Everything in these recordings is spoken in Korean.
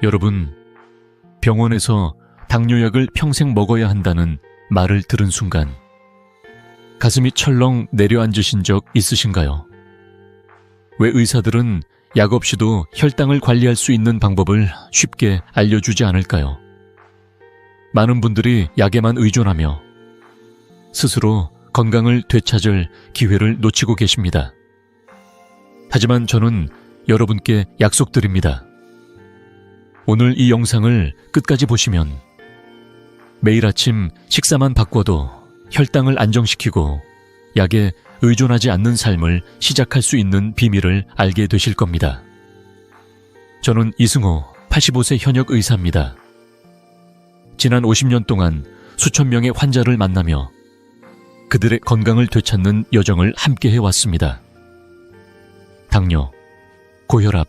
여러분, 병원에서 당뇨약을 평생 먹어야 한다는 말을 들은 순간 가슴이 철렁 내려앉으신 적 있으신가요? 왜 의사들은 약 없이도 혈당을 관리할 수 있는 방법을 쉽게 알려주지 않을까요? 많은 분들이 약에만 의존하며 스스로 건강을 되찾을 기회를 놓치고 계십니다. 하지만 저는 여러분께 약속드립니다. 오늘 이 영상을 끝까지 보시면 매일 아침 식사만 바꿔도 혈당을 안정시키고 약에 의존하지 않는 삶을 시작할 수 있는 비밀을 알게 되실 겁니다. 저는 이승호 85세 현역 의사입니다. 지난 50년 동안 수천 명의 환자를 만나며 그들의 건강을 되찾는 여정을 함께 해왔습니다. 당뇨, 고혈압,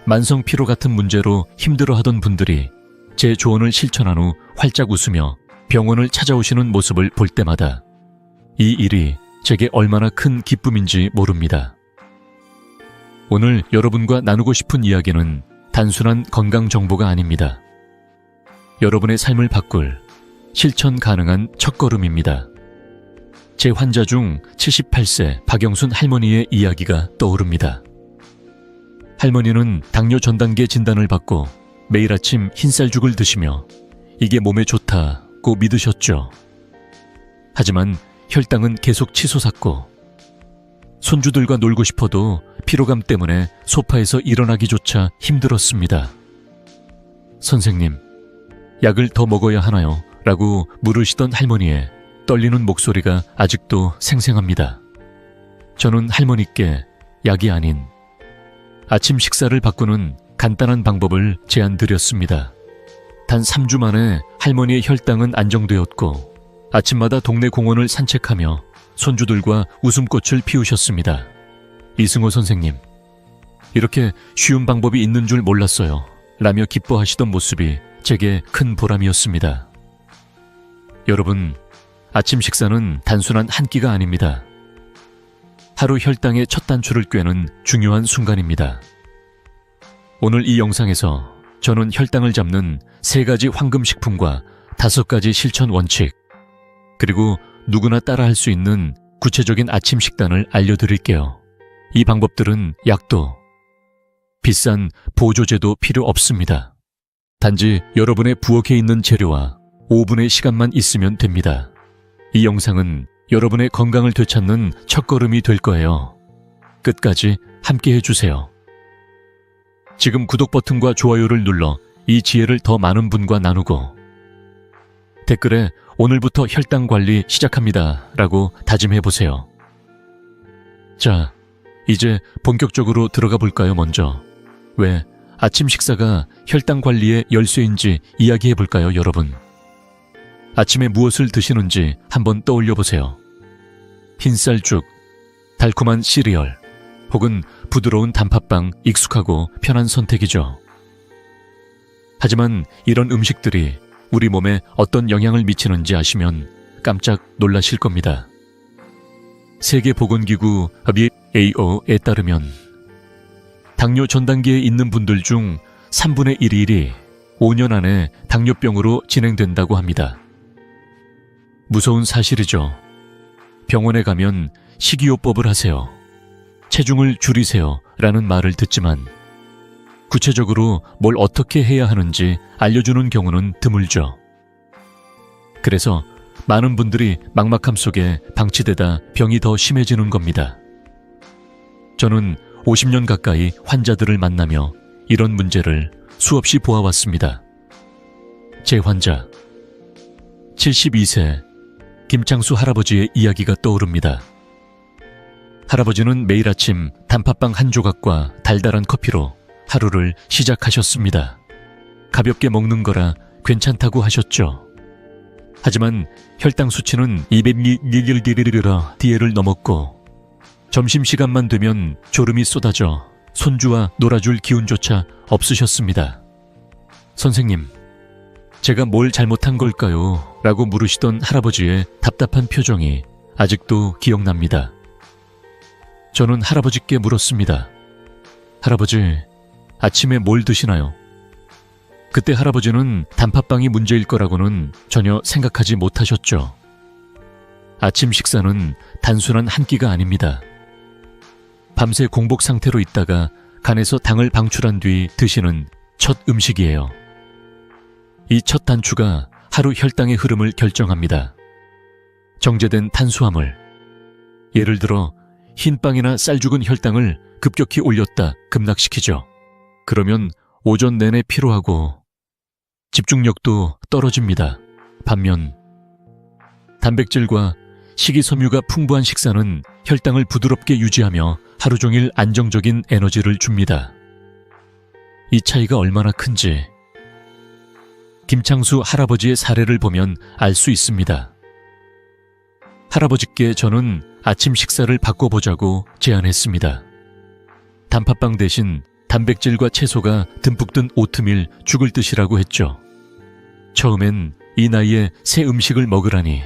만성 피로 같은 문제로 힘들어하던 분들이 제 조언을 실천한 후 활짝 웃으며 병원을 찾아오시는 모습을 볼 때마다 이 일이 제게 얼마나 큰 기쁨인지 모릅니다. 오늘 여러분과 나누고 싶은 이야기는 단순한 건강 정보가 아닙니다. 여러분의 삶을 바꿀 실천 가능한 첫걸음입니다. 제 환자 중 78세 박영순 할머니의 이야기가 떠오릅니다. 할머니는 당뇨 전단계 진단을 받고 매일 아침 흰쌀죽을 드시며 이게 몸에 좋다고 믿으셨죠. 하지만 혈당은 계속 치솟았고 손주들과 놀고 싶어도 피로감 때문에 소파에서 일어나기조차 힘들었습니다. 선생님, 약을 더 먹어야 하나요? 라고 물으시던 할머니의 떨리는 목소리가 아직도 생생합니다. 저는 할머니께 약이 아닌 아침 식사를 바꾸는 간단한 방법을 제안드렸습니다. 단 3주 만에 할머니의 혈당은 안정되었고 아침마다 동네 공원을 산책하며 손주들과 웃음꽃을 피우셨습니다. 이승호 선생님, 이렇게 쉬운 방법이 있는 줄 몰랐어요. 라며 기뻐하시던 모습이 제게 큰 보람이었습니다. 여러분, 아침 식사는 단순한 한 끼가 아닙니다. 하루 혈당의 첫 단추를 꿰는 중요한 순간입니다. 오늘 이 영상에서 저는 혈당을 잡는 3가지 황금식품과 5가지 실천 원칙, 그리고 누구나 따라할 수 있는 구체적인 아침 식단을 알려드릴게요. 이 방법들은 약도, 비싼 보조제도 필요 없습니다. 단지 여러분의 부엌에 있는 재료와 5분의 시간만 있으면 됩니다. 이 영상은 여러분의 건강을 되찾는 첫걸음이 될 거예요. 끝까지 함께 해주세요. 지금 구독 버튼과 좋아요를 눌러 이 지혜를 더 많은 분과 나누고 댓글에 오늘부터 혈당 관리 시작합니다 라고 다짐해보세요. 자, 이제 본격적으로 들어가 볼까요? 먼저 왜 아침 식사가 혈당 관리의 열쇠인지 이야기해볼까요, 여러분? 아침에 무엇을 드시는지 한번 떠올려보세요. 흰쌀죽, 달콤한 시리얼, 혹은 부드러운 단팥빵, 익숙하고 편한 선택이죠. 하지만 이런 음식들이 우리 몸에 어떤 영향을 미치는지 아시면 깜짝 놀라실 겁니다. 세계보건기구 WHO에 따르면 당뇨 전 단계에 있는 분들 중 3분의 1이 5년 안에 당뇨병으로 진행된다고 합니다. 무서운 사실이죠. 병원에 가면 식이요법을 하세요, 체중을 줄이세요 라는 말을 듣지만 구체적으로 뭘 어떻게 해야 하는지 알려주는 경우는 드물죠. 그래서 많은 분들이 막막함 속에 방치되다 병이 더 심해지는 겁니다. 저는 50년 가까이 환자들을 만나며 이런 문제를 수없이 보아왔습니다. 제 환자, 72세 김창수 할아버지의 이야기가 떠오릅니다. 할아버지는 매일 아침 단팥빵 한 조각과 달달한 커피로 하루를 시작하셨습니다. 가볍게 먹는 거라 괜찮다고 하셨죠. 하지만 혈당 수치는 200mg/dl을 넘었고 점심시간만 되면 졸음이 쏟아져 손주와 놀아줄 기운조차 없으셨습니다. 선생님, 제가 뭘 잘못한 걸까요? 라고 물으시던 할아버지의 답답한 표정이 아직도 기억납니다. 저는 할아버지께 물었습니다. 할아버지, 아침에 뭘 드시나요? 그때 할아버지는 단팥빵이 문제일 거라고는 전혀 생각하지 못하셨죠. 아침 식사는 단순한 한 끼가 아닙니다. 밤새 공복 상태로 있다가 간에서 당을 방출한 뒤 드시는 첫 음식이에요. 이 첫 단추가 하루 혈당의 흐름을 결정합니다. 정제된 탄수화물, 예를 들어 흰빵이나 쌀 죽은 혈당을 급격히 올렸다 급락시키죠. 그러면 오전 내내 피로하고 집중력도 떨어집니다. 반면 단백질과 식이섬유가 풍부한 식사는 혈당을 부드럽게 유지하며 하루 종일 안정적인 에너지를 줍니다. 이 차이가 얼마나 큰지 김창수 할아버지의 사례를 보면 알 수 있습니다. 할아버지께 저는 아침 식사를 바꿔보자고 제안했습니다. 단팥빵 대신 단백질과 채소가 듬뿍 든 오트밀 죽을 드시라고 했죠. 처음엔 이 나이에 새 음식을 먹으라니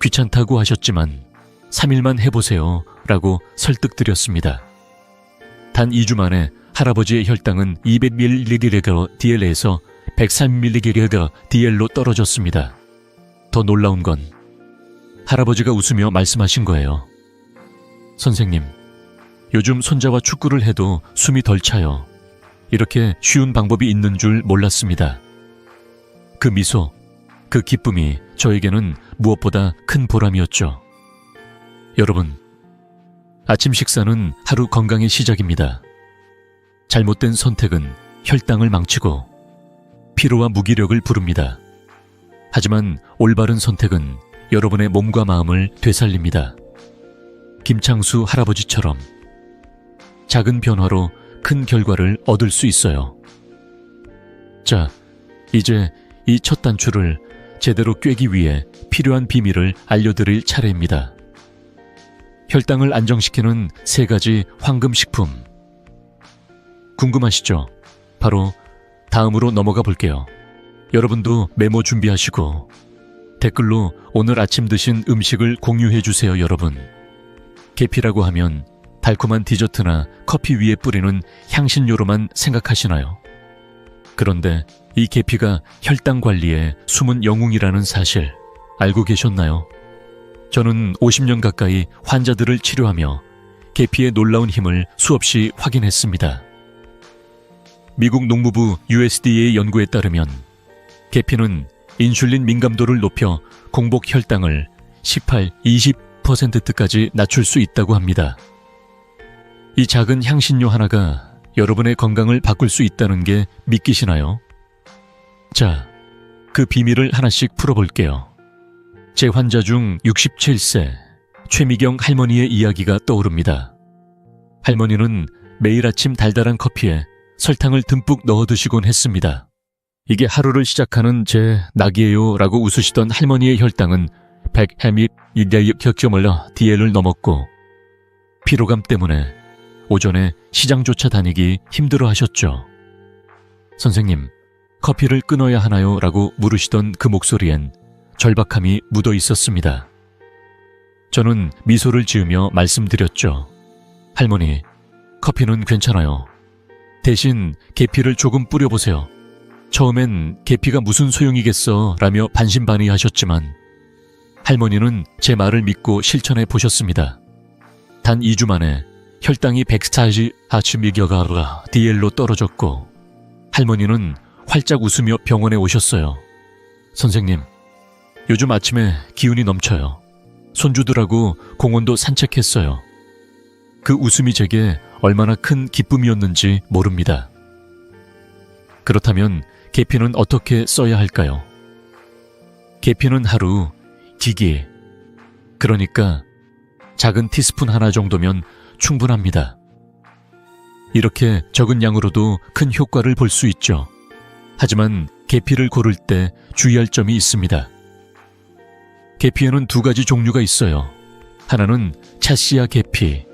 귀찮다고 하셨지만 3일만 해보세요 라고 설득드렸습니다. 단 2주 만에 할아버지의 혈당은 200mg/dl에서 103mg/dl로 떨어졌습니다. 더 놀라운 건 할아버지가 웃으며 말씀하신 거예요. 선생님, 요즘 손자와 축구를 해도 숨이 덜 차요. 이렇게 쉬운 방법이 있는 줄 몰랐습니다. 그 미소, 그 기쁨이 저에게는 무엇보다 큰 보람이었죠. 여러분, 아침 식사는 하루 건강의 시작입니다. 잘못된 선택은 혈당을 망치고 피로와 무기력을 부릅니다. 하지만 올바른 선택은 여러분의 몸과 마음을 되살립니다. 김창수 할아버지처럼 작은 변화로 큰 결과를 얻을 수 있어요. 자, 이제 이 첫 단추를 제대로 꿰기 위해 필요한 비밀을 알려드릴 차례입니다. 혈당을 안정시키는 3가지 황금식품. 궁금하시죠? 바로 다음으로 넘어가 볼게요. 여러분도 메모 준비하시고 댓글로 오늘 아침 드신 음식을 공유해 주세요, 여러분. 계피라고 하면 달콤한 디저트나 커피 위에 뿌리는 향신료로만 생각하시나요? 그런데 이 계피가 혈당 관리에 숨은 영웅이라는 사실 알고 계셨나요? 저는 50년 가까이 환자들을 치료하며 계피의 놀라운 힘을 수없이 확인했습니다. 미국 농무부 USDA 연구에 따르면 계피는 인슐린 민감도를 높여 공복 혈당을 18-20%까지 낮출 수 있다고 합니다. 이 작은 향신료 하나가 여러분의 건강을 바꿀 수 있다는 게 믿기시나요? 자, 그 비밀을 하나씩 풀어볼게요. 제 환자 중 67세 최미경 할머니의 이야기가 떠오릅니다. 할머니는 매일 아침 달달한 커피에 설탕을 듬뿍 넣어 드시곤 했습니다. 이게 하루를 시작하는 제 낙이에요 라고 웃으시던 할머니의 혈당은 100mg/dl을 넘었고 피로감 때문에 오전에 시장조차 다니기 힘들어 하셨죠. 선생님, 커피를 끊어야 하나요? 라고 물으시던 그 목소리엔 절박함이 묻어 있었습니다. 저는 미소를 지으며 말씀드렸죠. 할머니, 커피는 괜찮아요. 대신 계피를 조금 뿌려보세요. 처음엔 계피가 무슨 소용이겠어 라며 반신반의하셨지만 할머니는 제 말을 믿고 실천해 보셨습니다. 단 2주 만에 혈당이 140mg/dl로 떨어졌고 할머니는 활짝 웃으며 병원에 오셨어요. 선생님, 요즘 아침에 기운이 넘쳐요. 손주들하고 공원도 산책했어요. 그 웃음이 제게 얼마나 큰 기쁨이었는지 모릅니다. 그렇다면 계피는 어떻게 써야 할까요? 계피는 하루 기기, 그러니까 작은 티스푼 하나 정도면 충분합니다. 이렇게 적은 양으로도 큰 효과를 볼 수 있죠. 하지만 계피를 고를 때 주의할 점이 있습니다. 계피에는 2가지 종류가 있어요. 하나는 차시아 계피,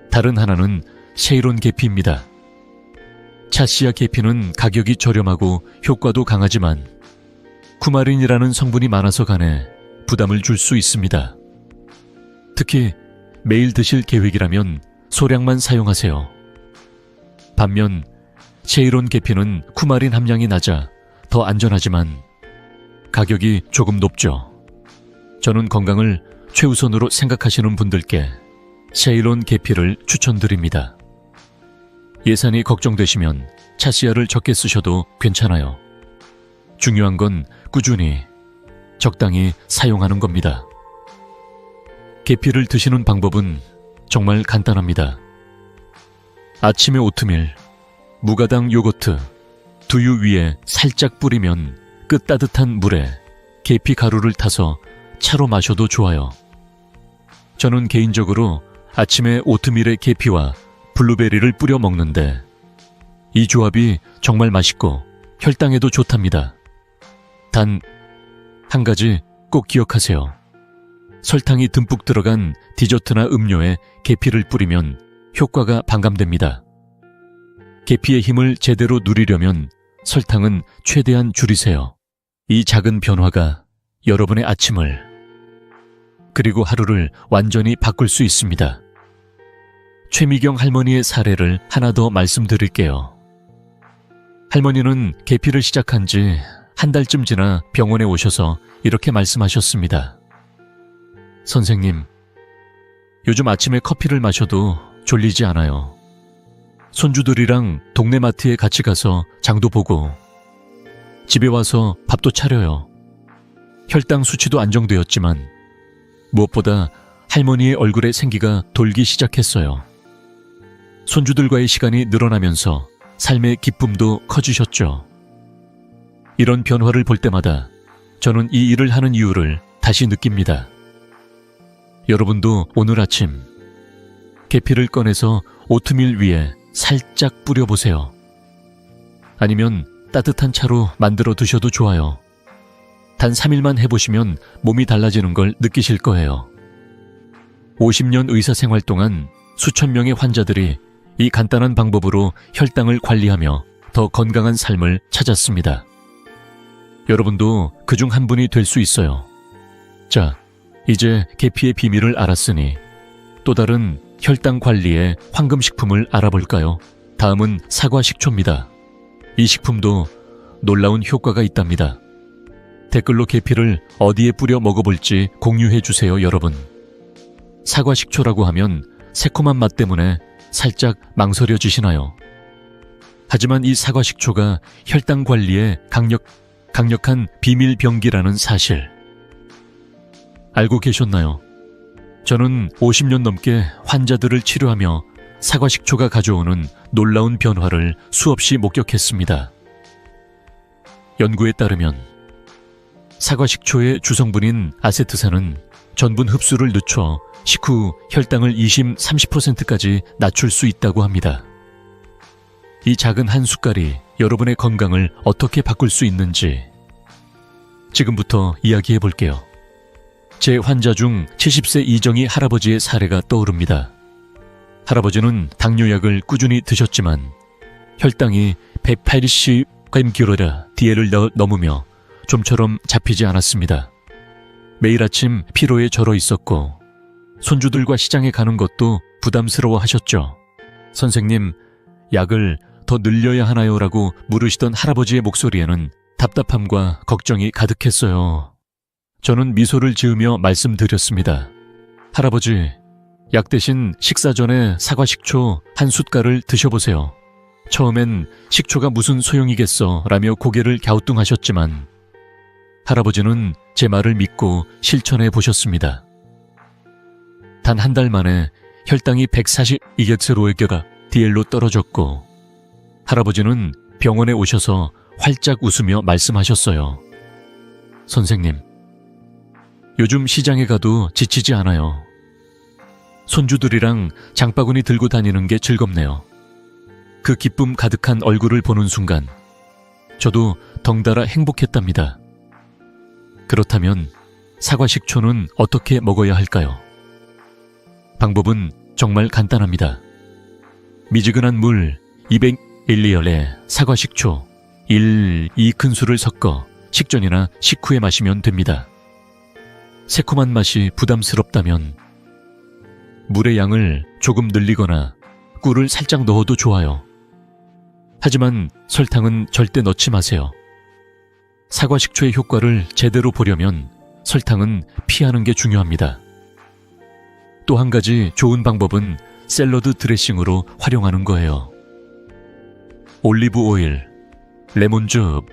다른 하나는 세이론 계피입니다. 차시아 계피는 가격이 저렴하고 효과도 강하지만 쿠마린이라는 성분이 많아서 간에 부담을 줄 수 있습니다. 특히 매일 드실 계획이라면 소량만 사용하세요. 반면 세이론 계피는 쿠마린 함량이 낮아 더 안전하지만 가격이 조금 높죠. 저는 건강을 최우선으로 생각하시는 분들께 세이론 계피를 추천드립니다. 예산이 걱정되시면 차시아를 적게 쓰셔도 괜찮아요. 중요한 건 꾸준히 적당히 사용하는 겁니다. 계피를 드시는 방법은 정말 간단합니다. 아침에 오트밀, 무가당 요거트, 두유 위에 살짝 뿌리면 끝 따뜻한 물에 계피 가루를 타서 차로 마셔도 좋아요. 저는 개인적으로 아침에 오트밀에 계피와 블루베리를 뿌려 먹는데 이 조합이 정말 맛있고 혈당에도 좋답니다. 단 한 가지 꼭 기억하세요. 설탕이 듬뿍 들어간 디저트나 음료에 계피를 뿌리면 효과가 반감됩니다. 계피의 힘을 제대로 누리려면 설탕은 최대한 줄이세요. 이 작은 변화가 여러분의 아침을 그리고 하루를 완전히 바꿀 수 있습니다. 최미경 할머니의 사례를 하나 더 말씀드릴게요. 할머니는 계피를 시작한 지 한 달쯤 지나 병원에 오셔서 이렇게 말씀하셨습니다. 선생님, 요즘 아침에 커피를 마셔도 졸리지 않아요. 손주들이랑 동네 마트에 같이 가서 장도 보고 집에 와서 밥도 차려요. 혈당 수치도 안정되었지만 무엇보다 할머니의 얼굴에 생기가 돌기 시작했어요. 손주들과의 시간이 늘어나면서 삶의 기쁨도 커지셨죠. 이런 변화를 볼 때마다 저는 이 일을 하는 이유를 다시 느낍니다. 여러분도 오늘 아침 계피를 꺼내서 오트밀 위에 살짝 뿌려보세요. 아니면 따뜻한 차로 만들어 드셔도 좋아요. 단 3일만 해보시면 몸이 달라지는 걸 느끼실 거예요. 50년 의사생활 동안 수천 명의 환자들이 이 간단한 방법으로 혈당을 관리하며 더 건강한 삶을 찾았습니다. 여러분도 그중 한 분이 될 수 있어요. 자, 이제 계피의 비밀을 알았으니 또 다른 혈당 관리의 황금식품을 알아볼까요? 다음은 사과 식초입니다. 이 식품도 놀라운 효과가 있답니다. 댓글로 계피를 어디에 뿌려 먹어볼지 공유해주세요, 여러분. 사과 식초라고 하면 새콤한 맛 때문에 살짝 망설여지시나요? 하지만 이 사과 식초가 혈당 관리에 강력한 비밀 병기라는 사실 알고 계셨나요? 저는 50년 넘게 환자들을 치료하며 사과 식초가 가져오는 놀라운 변화를 수없이 목격했습니다. 연구에 따르면 사과 식초의 주성분인 아세트산은 전분 흡수를 늦춰 식후 혈당을 30%까지 낮출 수 있다고 합니다. 이 작은 한 숟갈이 여러분의 건강을 어떻게 바꿀 수 있는지 지금부터 이야기해 볼게요. 제 환자 중 70세 이정희 할아버지의 사례가 떠오릅니다. 할아버지는 당뇨약을 꾸준히 드셨지만 혈당이 180mg DL을 넘으며 좀처럼 잡히지 않았습니다. 매일 아침 피로에 절어 있었고 손주들과 시장에 가는 것도 부담스러워 하셨죠. 선생님, 약을 더 늘려야 하나요? 라고 물으시던 할아버지의 목소리에는 답답함과 걱정이 가득했어요. 저는 미소를 지으며 말씀드렸습니다. 할아버지, 약 대신 식사 전에 사과 식초 한 숟갈을 드셔보세요. 처음엔 식초가 무슨 소용이겠어 라며 고개를 갸우뚱하셨지만 할아버지는 제 말을 믿고 실천해 보셨습니다. 단 한 달 만에 혈당이 142가 DL로 떨어졌고 할아버지는 병원에 오셔서 활짝 웃으며 말씀하셨어요. 선생님, 요즘 시장에 가도 지치지 않아요. 손주들이랑 장바구니 들고 다니는 게 즐겁네요. 그 기쁨 가득한 얼굴을 보는 순간 저도 덩달아 행복했답니다. 그렇다면 사과 식초는 어떻게 먹어야 할까요? 방법은 정말 간단합니다. 미지근한 물 200ml에 사과 식초 2큰술을 섞어 식전이나 식후에 마시면 됩니다. 새콤한 맛이 부담스럽다면 물의 양을 조금 늘리거나 꿀을 살짝 넣어도 좋아요. 하지만 설탕은 절대 넣지 마세요. 사과 식초의 효과를 제대로 보려면 설탕은 피하는 게 중요합니다. 또 한 가지 좋은 방법은 샐러드 드레싱으로 활용하는 거예요. 올리브 오일, 레몬즙,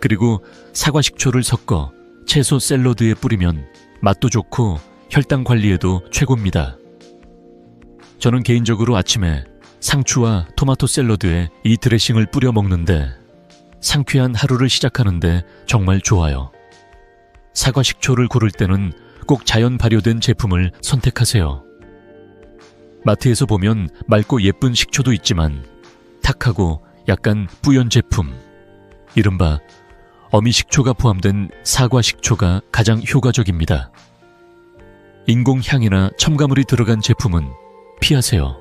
그리고 사과 식초를 섞어 채소 샐러드에 뿌리면 맛도 좋고 혈당 관리에도 최고입니다. 저는 개인적으로 아침에 상추와 토마토 샐러드에 이 드레싱을 뿌려 먹는데 상쾌한 하루를 시작하는데 정말 좋아요. 사과 식초를 고를 때는 꼭 자연 발효된 제품을 선택하세요. 마트에서 보면 맑고 예쁜 식초도 있지만 탁하고 약간 뿌연 제품, 이른바 어미 식초가 포함된 사과 식초가 가장 효과적입니다. 인공향이나 첨가물이 들어간 제품은 피하세요.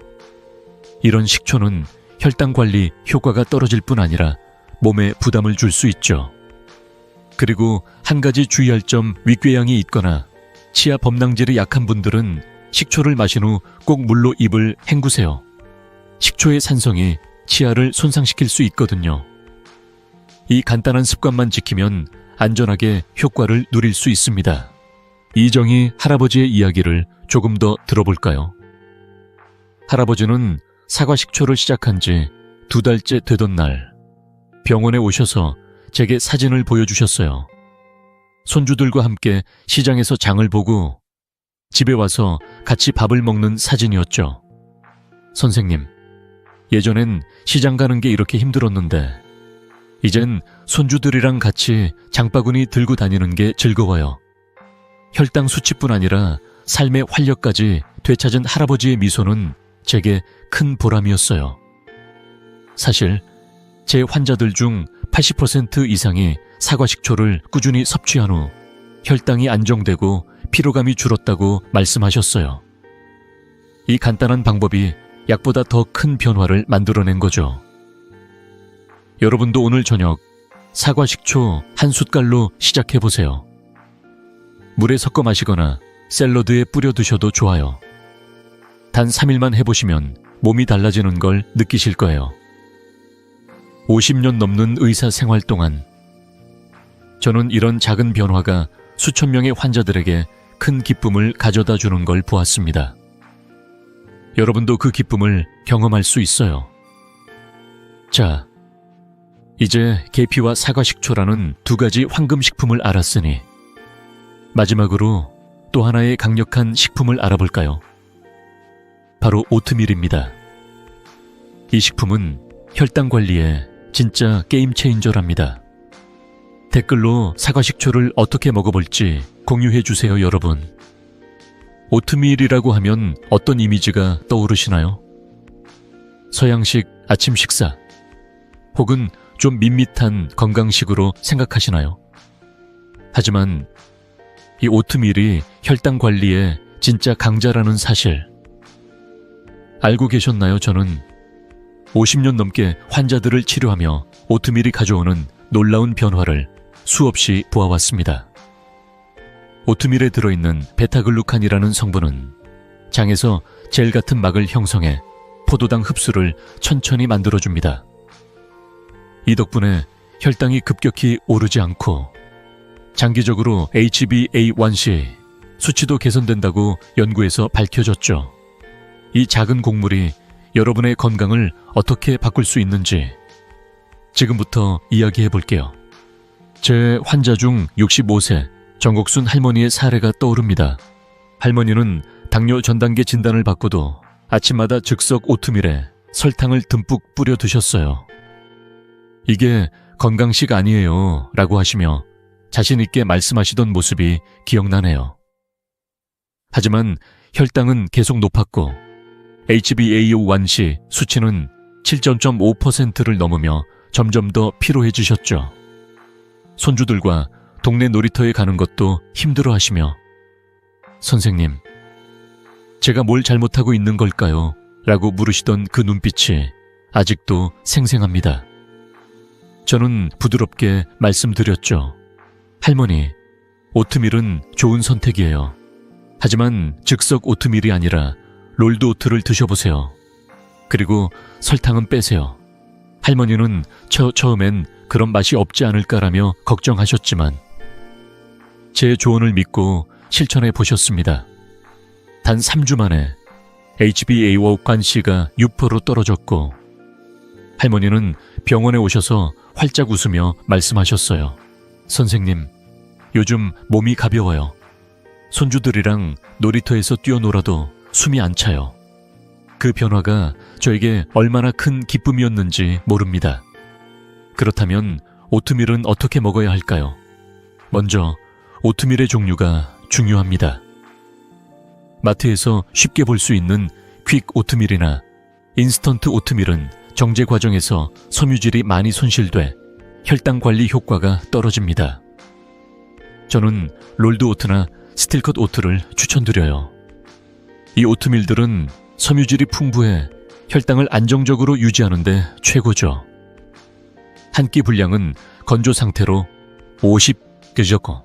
이런 식초는 혈당 관리 효과가 떨어질 뿐 아니라 몸에 부담을 줄 수 있죠. 그리고 한 가지 주의할 점, 윗궤양이 있거나 치아 범랑질이 약한 분들은 식초를 마신 후 꼭 물로 입을 헹구세요. 식초의 산성이 치아를 손상시킬 수 있거든요. 이 간단한 습관만 지키면 안전하게 효과를 누릴 수 있습니다. 이정희 할아버지의 이야기를 조금 더 들어볼까요? 할아버지는 사과 식초를 시작한 지 2달째 되던 날 병원에 오셔서 제게 사진을 보여주셨어요. 손주들과 함께 시장에서 장을 보고 집에 와서 같이 밥을 먹는 사진이었죠. 선생님, 예전엔 시장 가는 게 이렇게 힘들었는데 이젠 손주들이랑 같이 장바구니 들고 다니는 게 즐거워요. 혈당 수치뿐 아니라 삶의 활력까지 되찾은 할아버지의 미소는 제게 큰 보람이었어요. 사실 제 환자들 중 80% 이상이 사과 식초를 꾸준히 섭취한 후 혈당이 안정되고 피로감이 줄었다고 말씀하셨어요. 이 간단한 방법이 약보다 더 큰 변화를 만들어낸 거죠. 여러분도 오늘 저녁 사과 식초 한 숟갈로 시작해보세요. 물에 섞어 마시거나 샐러드에 뿌려 드셔도 좋아요. 단 3일만 해보시면 몸이 달라지는 걸 느끼실 거예요. 50년 넘는 의사 생활 동안 저는 이런 작은 변화가 수천 명의 환자들에게 큰 기쁨을 가져다 주는 걸 보았습니다. 여러분도 그 기쁨을 경험할 수 있어요. 자, 이제 계피와 사과 식초라는 두 가지 황금 식품을 알았으니 마지막으로 또 하나의 강력한 식품을 알아볼까요? 바로 오트밀입니다. 이 식품은 혈당 관리에 진짜 게임 체인저랍니다. 댓글로 사과 식초를 어떻게 먹어볼지 공유해 주세요, 여러분. 오트밀이라고 하면 어떤 이미지가 떠오르시나요? 서양식 아침 식사, 혹은 좀 밋밋한 건강식으로 생각하시나요? 하지만 이 오트밀이 혈당 관리에 진짜 강자라는 사실 알고 계셨나요? 저는 50년 넘게 환자들을 치료하며 오트밀이 가져오는 놀라운 변화를 수없이 보아왔습니다. 오트밀에 들어있는 베타글루칸이라는 성분은 장에서 젤 같은 막을 형성해 포도당 흡수를 천천히 만들어줍니다. 이 덕분에 혈당이 급격히 오르지 않고 장기적으로 HbA1c 수치도 개선된다고 연구에서 밝혀졌죠. 이 작은 곡물이 여러분의 건강을 어떻게 바꿀 수 있는지 지금부터 이야기해 볼게요. 제 환자 중 65세 정곡순 할머니의 사례가 떠오릅니다. 할머니는 당뇨 전 단계 진단을 받고도 아침마다 즉석 오트밀에 설탕을 듬뿍 뿌려 드셨어요. 이게 건강식 아니에요 라고 하시며 자신 있게 말씀하시던 모습이 기억나네요. 하지만 혈당은 계속 높았고 HbA1c 수치는 7.5%를 넘으며 점점 더 피로해지셨죠. 손주들과 동네 놀이터에 가는 것도 힘들어하시며 선생님, 제가 뭘 잘못하고 있는 걸까요? 라고 물으시던 그 눈빛이 아직도 생생합니다. 저는 부드럽게 말씀드렸죠. 할머니, 오트밀은 좋은 선택이에요. 하지만 즉석 오트밀이 아니라 롤드 오트를 드셔보세요. 그리고 설탕은 빼세요. 할머니는 처음엔 그런 맛이 없지 않을까라며 걱정하셨지만 제 조언을 믿고 실천해 보셨습니다. 단 3주 만에 HbA1 관시가 6%로 떨어졌고 할머니는 병원에 오셔서 활짝 웃으며 말씀하셨어요. 선생님, 요즘 몸이 가벼워요. 손주들이랑 놀이터에서 뛰어놀아도 숨이 안 차요. 그 변화가 저에게 얼마나 큰 기쁨이었는지 모릅니다. 그렇다면 오트밀은 어떻게 먹어야 할까요? 먼저 오트밀의 종류가 중요합니다. 마트에서 쉽게 볼 수 있는 퀵 오트밀이나 인스턴트 오트밀은 정제 과정에서 섬유질이 많이 손실돼 혈당 관리 효과가 떨어집니다. 저는 롤드 오트나 스틸컷 오트를 추천드려요. 이 오트밀들은 섬유질이 풍부해 혈당을 안정적으로 유지하는 데 최고죠. 한 끼 분량은 건조 상태로 50g고,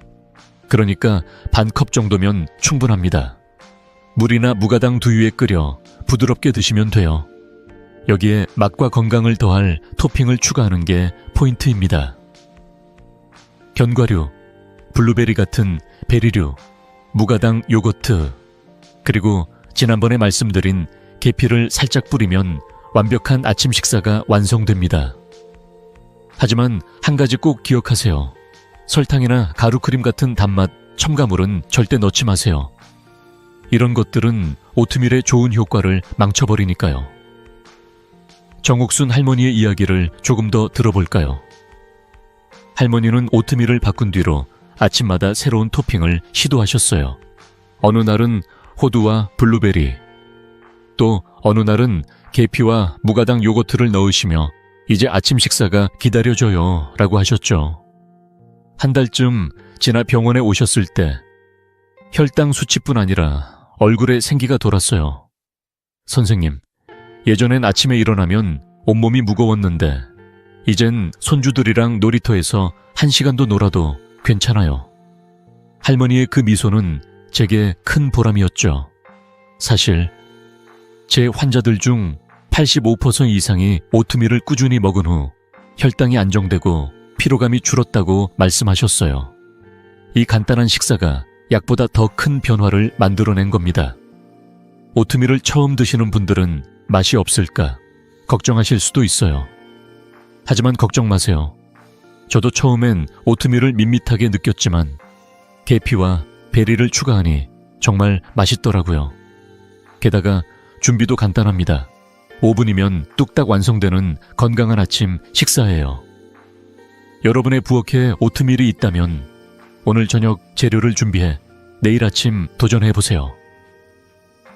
그러니까 반컵 정도면 충분합니다. 물이나 무가당 두유에 끓여 부드럽게 드시면 돼요. 여기에 맛과 건강을 더할 토핑을 추가하는 게 포인트입니다. 견과류, 블루베리 같은 베리류, 무가당 요거트, 그리고 지난번에 말씀드린 계피를 살짝 뿌리면 완벽한 아침 식사가 완성됩니다. 하지만 한 가지 꼭 기억하세요. 설탕이나 가루크림 같은 단맛, 첨가물은 절대 넣지 마세요. 이런 것들은 오트밀의 좋은 효과를 망쳐버리니까요. 정옥순 할머니의 이야기를 조금 더 들어볼까요? 할머니는 오트밀을 바꾼 뒤로 아침마다 새로운 토핑을 시도하셨어요. 어느 날은 호두와 블루베리, 또 어느 날은 계피와 무가당 요거트를 넣으시며 이제 아침 식사가 기다려져요 라고 하셨죠. 한 달쯤 지나 병원에 오셨을 때 혈당 수치뿐 아니라 얼굴에 생기가 돌았어요. 선생님, 예전엔 아침에 일어나면 온몸이 무거웠는데 이젠 손주들이랑 놀이터에서 1시간도 놀아도 괜찮아요. 할머니의 그 미소는 제게 큰 보람이었죠. 사실 제 환자들 중 85% 이상이 오트밀을 꾸준히 먹은 후 혈당이 안정되고 피로감이 줄었다고 말씀하셨어요. 이 간단한 식사가 약보다 더 큰 변화를 만들어낸 겁니다. 오트밀을 처음 드시는 분들은 맛이 없을까 걱정하실 수도 있어요. 하지만 걱정 마세요. 저도 처음엔 오트밀을 밋밋하게 느꼈지만 계피와 베리를 추가하니 정말 맛있더라고요. 게다가 준비도 간단합니다. 5분이면 뚝딱 완성되는 건강한 아침 식사예요. 여러분의 부엌에 오트밀이 있다면 오늘 저녁 재료를 준비해 내일 아침 도전해보세요.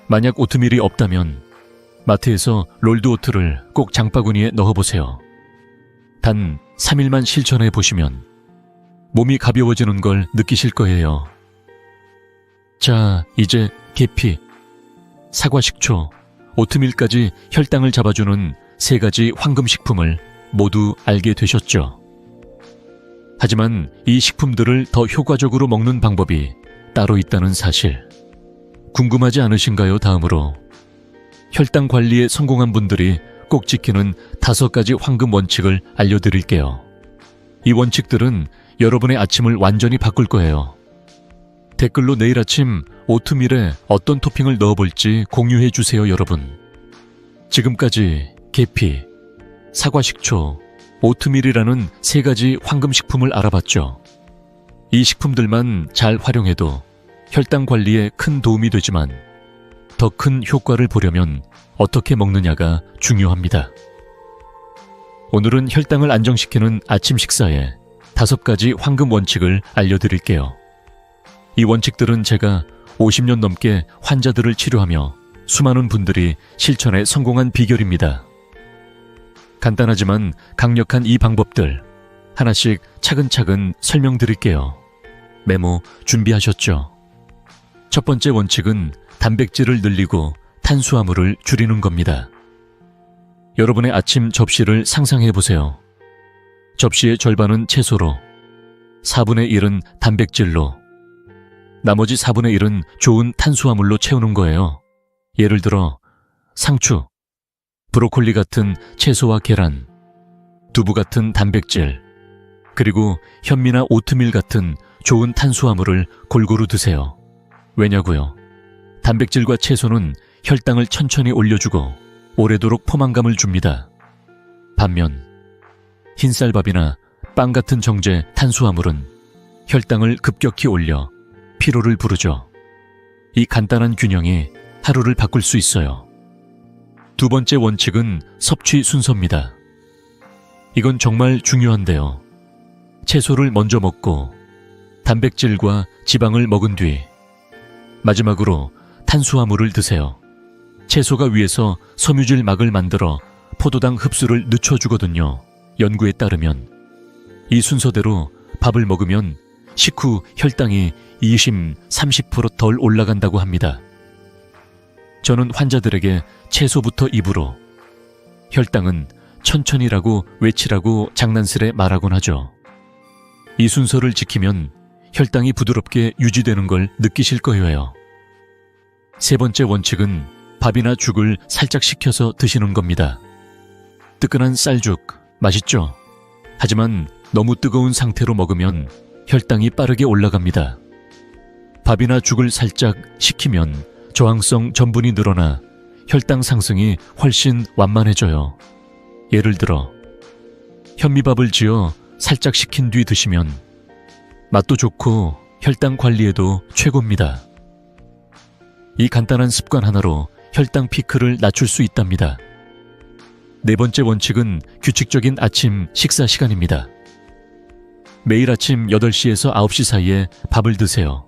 만약 오트밀이 없다면 마트에서 롤드 오트를 꼭 장바구니에 넣어보세요. 단 3일만 실천해보시면 몸이 가벼워지는 걸 느끼실 거예요. 자, 이제 계피, 사과 식초, 오트밀까지 혈당을 잡아주는 3가지 황금식품을 모두 알게 되셨죠. 하지만 이 식품들을 더 효과적으로 먹는 방법이 따로 있다는 사실 궁금하지 않으신가요? 다음으로 혈당 관리에 성공한 분들이 꼭 지키는 5가지 황금 원칙을 알려드릴게요. 이 원칙들은 여러분의 아침을 완전히 바꿀 거예요. 댓글로 내일 아침 오트밀에 어떤 토핑을 넣어볼지 공유해 주세요, 여러분. 지금까지 계피, 사과식초, 오트밀이라는 3가지 황금식품을 알아봤죠. 이 식품들만 잘 활용해도 혈당 관리에 큰 도움이 되지만 더 큰 효과를 보려면 어떻게 먹느냐가 중요합니다. 오늘은 혈당을 안정시키는 아침 식사에 5가지 황금 원칙을 알려드릴게요. 이 원칙들은 제가 50년 넘게 환자들을 치료하며 수많은 분들이 실천에 성공한 비결입니다. 간단하지만 강력한 이 방법들 하나씩 차근차근 설명드릴게요. 메모 준비하셨죠? 첫 번째 원칙은 단백질을 늘리고 탄수화물을 줄이는 겁니다. 여러분의 아침 접시를 상상해 보세요. 접시의 절반은 채소로, 4분의 1은 단백질로, 나머지 4분의 1은 좋은 탄수화물로 채우는 거예요. 예를 들어 상추, 브로콜리 같은 채소와 계란, 두부 같은 단백질, 그리고 현미나 오트밀 같은 좋은 탄수화물을 골고루 드세요. 왜냐고요? 단백질과 채소는 혈당을 천천히 올려주고 오래도록 포만감을 줍니다. 반면 흰쌀밥이나 빵 같은 정제 탄수화물은 혈당을 급격히 올려 피로를 부르죠. 이 간단한 균형이 하루를 바꿀 수 있어요. 두 번째 원칙은 섭취 순서입니다. 이건 정말 중요한데요. 채소를 먼저 먹고 단백질과 지방을 먹은 뒤 마지막으로 탄수화물을 드세요. 채소가 위에서 섬유질 막을 만들어 포도당 흡수를 늦춰주거든요. 연구에 따르면 이 순서대로 밥을 먹으면 식후 혈당이 20-30% 덜 올라간다고 합니다. 저는 환자들에게 채소부터 입으로 혈당은 천천히라고 외치라고 장난스레 말하곤 하죠. 이 순서를 지키면 혈당이 부드럽게 유지되는 걸 느끼실 거예요. 세 번째 원칙은 밥이나 죽을 살짝 식혀서 드시는 겁니다. 뜨끈한 쌀죽, 맛있죠? 하지만 너무 뜨거운 상태로 먹으면 혈당이 빠르게 올라갑니다. 밥이나 죽을 살짝 식히면 저항성 전분이 늘어나 혈당 상승이 훨씬 완만해져요. 예를 들어 현미밥을 지어 살짝 식힌 뒤 드시면 맛도 좋고 혈당 관리에도 최고입니다. 이 간단한 습관 하나로 혈당 피크를 낮출 수 있답니다. 네 번째 원칙은 규칙적인 아침 식사 시간입니다. 매일 아침 8시에서 9시 사이에 밥을 드세요.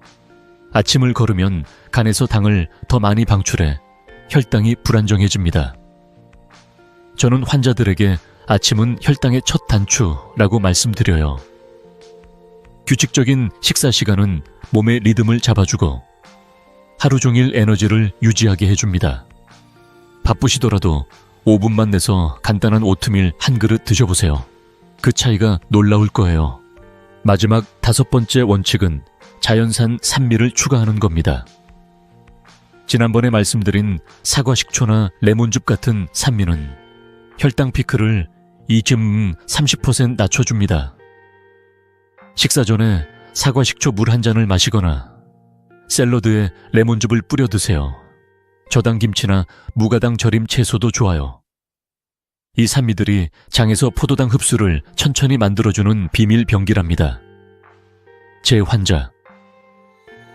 아침을 거르면 간에서 당을 더 많이 방출해 혈당이 불안정해집니다. 저는 환자들에게 아침은 혈당의 첫 단추라고 말씀드려요. 규칙적인 식사 시간은 몸의 리듬을 잡아주고 하루 종일 에너지를 유지하게 해줍니다. 바쁘시더라도 5분만 내서 간단한 오트밀 한 그릇 드셔보세요. 그 차이가 놀라울 거예요. 마지막 5번째 원칙은 자연산 산미를 추가하는 겁니다. 지난번에 말씀드린 사과 식초나 레몬즙 같은 산미는 혈당 피크를 30% 낮춰줍니다. 식사 전에 사과 식초 물 한 잔을 마시거나 샐러드에 레몬즙을 뿌려 드세요. 저당 김치나 무가당 절임 채소도 좋아요. 이 산미들이 장에서 포도당 흡수를 천천히 만들어주는 비밀 병기랍니다. 제 환자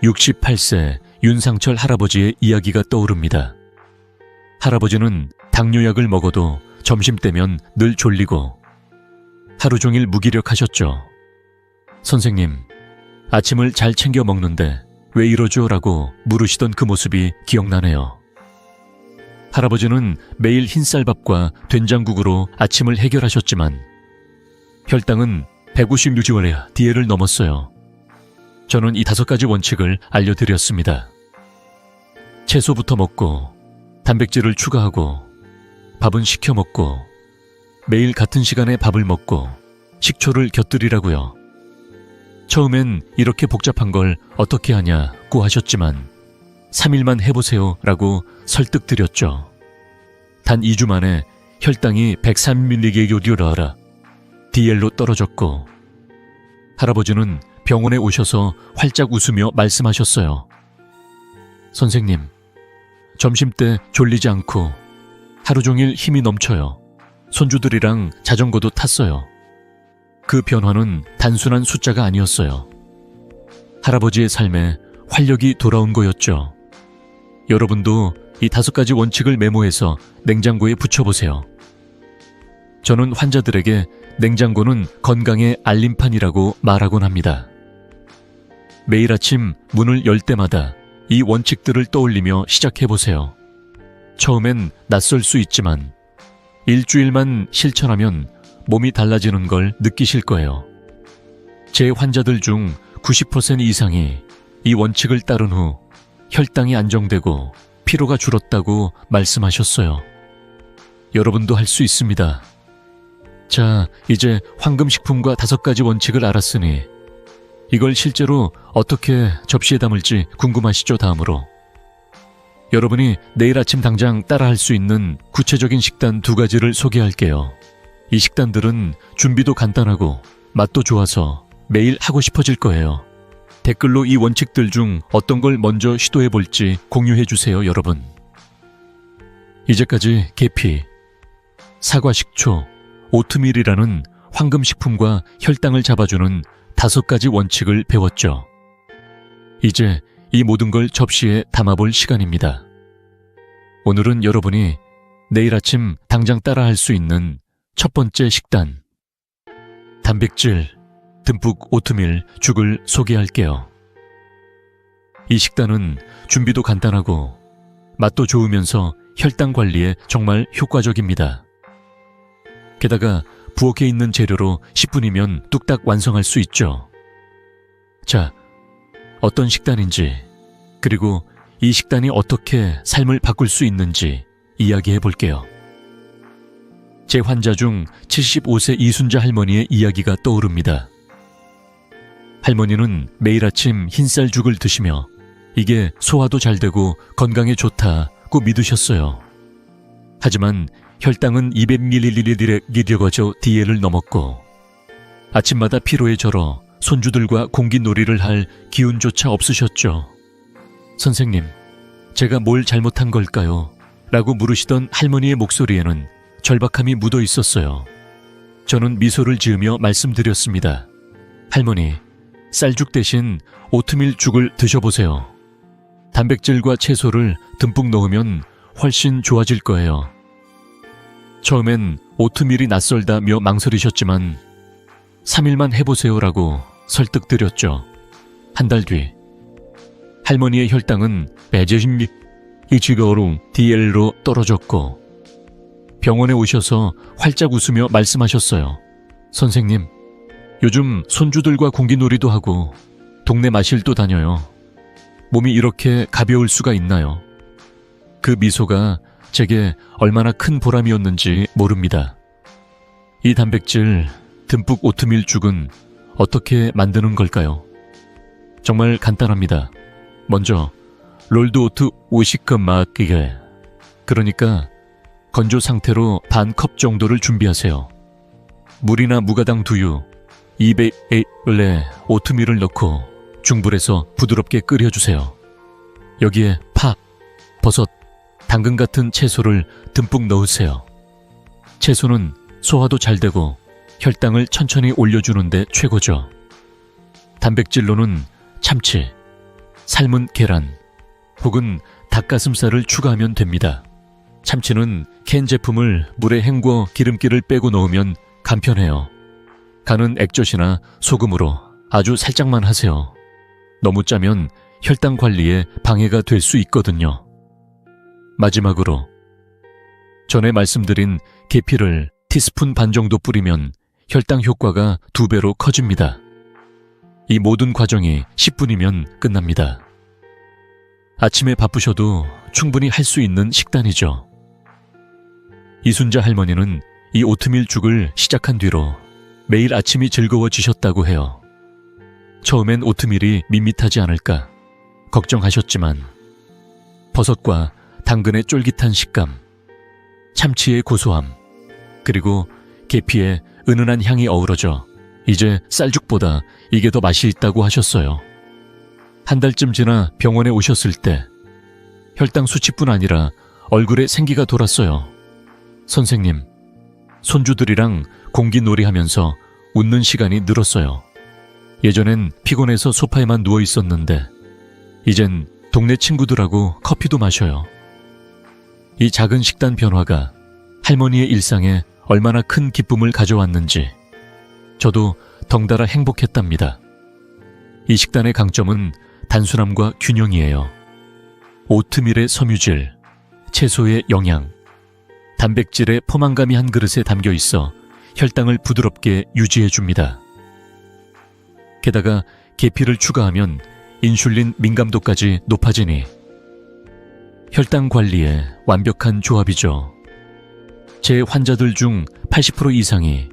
68세 윤상철 할아버지의 이야기가 떠오릅니다. 할아버지는 당뇨약을 먹어도 점심때면 늘 졸리고 하루 종일 무기력하셨죠. 선생님, 아침을 잘 챙겨 먹는데 왜 이러죠? 라고 물으시던 그 모습이 기억나네요. 할아버지는 매일 흰쌀밥과 된장국으로 아침을 해결하셨지만 혈당은 156DL을 넘었어요. 저는 이 5가지 원칙을 알려드렸습니다. 채소부터 먹고 단백질을 추가하고 밥은 시켜 먹고 매일 같은 시간에 밥을 먹고 식초를 곁들이라고요. 처음엔 이렇게 복잡한 걸 어떻게 하냐고 하셨지만 3일만 해보세요 라고 설득드렸죠. 단 2주 만에 혈당이 103mg DL로 떨어졌고 할아버지는 병원에 오셔서 활짝 웃으며 말씀하셨어요. 선생님, 점심때 졸리지 않고 하루 종일 힘이 넘쳐요. 손주들이랑 자전거도 탔어요. 그 변화는 단순한 숫자가 아니었어요. 할아버지의 삶에 활력이 돌아온 거였죠. 여러분도 이 5가지 원칙을 메모해서 냉장고에 붙여보세요. 저는 환자들에게 냉장고는 건강의 알림판이라고 말하곤 합니다. 매일 아침 문을 열 때마다 이 원칙들을 떠올리며 시작해보세요. 처음엔 낯설 수 있지만 일주일만 실천하면 몸이 달라지는 걸 느끼실 거예요. 제 환자들 중 90% 이상이 이 원칙을 따른 후 혈당이 안정되고 피로가 줄었다고 말씀하셨어요. 여러분도 할 수 있습니다. 자, 이제 황금식품과 5가지 원칙을 알았으니 이걸 실제로 어떻게 접시에 담을지 궁금하시죠? 다음으로 여러분이 내일 아침 당장 따라할 수 있는 구체적인 식단 2가지를 소개할게요. 이 식단들은 준비도 간단하고 맛도 좋아서 매일 하고 싶어질 거예요. 댓글로 이 원칙들 중 어떤 걸 먼저 시도해 볼지 공유해 주세요, 여러분. 이제까지 계피, 사과 식초, 오트밀이라는 황금식품과 혈당을 잡아주는 5가지 원칙을 배웠죠. 이제 이 모든 걸 접시에 담아볼 시간입니다. 오늘은 여러분이 내일 아침 당장 따라할 수 있는 첫 번째 식단, 단백질 듬뿍 오트밀 죽을 소개할게요. 이 식단은 준비도 간단하고 맛도 좋으면서 혈당 관리에 정말 효과적입니다. 게다가 부엌에 있는 재료로 10분이면 뚝딱 완성할 수 있죠. 자, 어떤 식단인지, 그리고 이 식단이 어떻게 삶을 바꿀 수 있는지 이야기해 볼게요. 제 환자 중 75세 이순자 할머니의 이야기가 떠오릅니다. 할머니는 매일 아침 흰쌀죽을 드시며 이게 소화도 잘 되고 건강에 좋다고 믿으셨어요. 하지만 혈당은 200ml DL을 넘었고 아침마다 피로에 절어 손주들과 공기놀이를 할 기운조차 없으셨죠. 선생님, 제가 뭘 잘못한 걸까요? 라고 물으시던 할머니의 목소리에는 절박함이 묻어 있었어요. 저는 미소를 지으며 말씀드렸습니다. 할머니, 쌀죽 대신 오트밀 죽을 드셔보세요. 단백질과 채소를 듬뿍 넣으면 훨씬 좋아질 거예요. 처음엔 오트밀이 낯설다며 망설이셨지만 3일만 해보세요라고 설득드렸죠. 한 달 뒤, 할머니의 혈당은 120mg DL로 떨어졌고 병원에 오셔서 활짝 웃으며 말씀하셨어요. 선생님, 요즘 손주들과 공기놀이도 하고 동네 마실도 다녀요. 몸이 이렇게 가벼울 수가 있나요? 그 미소가 제게 얼마나 큰 보람이었는지 모릅니다. 이 단백질 듬뿍 오트밀 죽은 어떻게 만드는 걸까요? 정말 간단합니다. 먼저 롤드 오트 50컵 맛기게, 그러니까 건조 상태로 반 컵 정도를 준비하세요. 물이나 무가당 두유 200ml에 오트밀을 넣고 중불에서 부드럽게 끓여주세요. 여기에 파, 버섯, 당근 같은 채소를 듬뿍 넣으세요. 채소는 소화도 잘 되고 혈당을 천천히 올려주는데 최고죠. 단백질로는 참치, 삶은 계란, 혹은 닭가슴살을 추가하면 됩니다. 참치는 캔 제품을 물에 헹궈 기름기를 빼고 넣으면 간편해요. 간은 액젓이나 소금으로 아주 살짝만 하세요. 너무 짜면 혈당 관리에 방해가 될 수 있거든요. 마지막으로 전에 말씀드린 계피를 티스푼 반 정도 뿌리면 혈당 효과가 2배로 커집니다. 이 모든 과정이 10분이면 끝납니다. 아침에 바쁘셔도 충분히 할 수 있는 식단이죠. 이순자 할머니는 이 오트밀 죽을 시작한 뒤로 매일 아침이 즐거워지셨다고 해요. 처음엔 오트밀이 밋밋하지 않을까 걱정하셨지만 버섯과 당근의 쫄깃한 식감, 참치의 고소함, 그리고 계피의 은은한 향이 어우러져 이제 쌀죽보다 이게 더 맛이 있다고 하셨어요. 한 달쯤 지나 병원에 오셨을 때 혈당 수치뿐 아니라 얼굴에 생기가 돌았어요. 선생님, 손주들이랑 공기놀이 하면서 웃는 시간이 늘었어요. 예전엔 피곤해서 소파에만 누워 있었는데 이젠 동네 친구들하고 커피도 마셔요. 이 작은 식단 변화가 할머니의 일상에 얼마나 큰 기쁨을 가져왔는지 저도 덩달아 행복했답니다. 이 식단의 강점은 단순함과 균형이에요. 오트밀의 섬유질, 채소의 영양, 단백질의 포만감이 한 그릇에 담겨 있어 혈당을 부드럽게 유지해줍니다. 게다가 계피를 추가하면 인슐린 민감도까지 높아지니 혈당 관리에 완벽한 조합이죠. 제 환자들 중 80% 이상이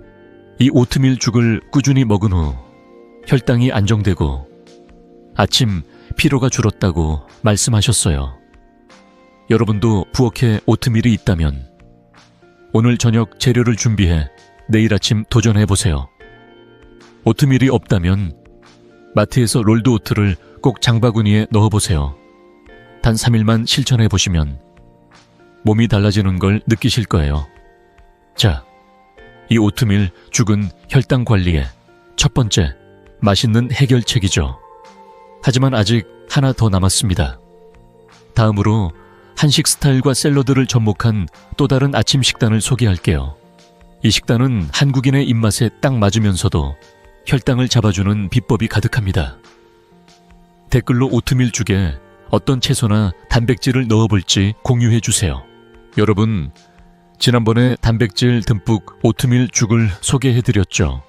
이 오트밀 죽을 꾸준히 먹은 후 혈당이 안정되고 아침 피로가 줄었다고 말씀하셨어요. 여러분도 부엌에 오트밀이 있다면 오늘 저녁 재료를 준비해 내일 아침 도전해보세요. 오트밀이 없다면 마트에서 롤드 오트를 꼭 장바구니에 넣어보세요. 단 3일만 실천해보시면 몸이 달라지는 걸 느끼실 거예요. 자, 이 오트밀 죽은 혈당 관리의 첫 번째 맛있는 해결책이죠. 하지만 아직 하나 더 남았습니다. 다음으로 한식 스타일과 샐러드를 접목한 또 다른 아침 식단을 소개할게요. 이 식단은 한국인의 입맛에 딱 맞으면서도 혈당을 잡아주는 비법이 가득합니다. 댓글로 오트밀 죽에 어떤 채소나 단백질을 넣어볼지 공유해주세요. 여러분, 지난번에 단백질 듬뿍 오트밀 죽을 소개해드렸죠.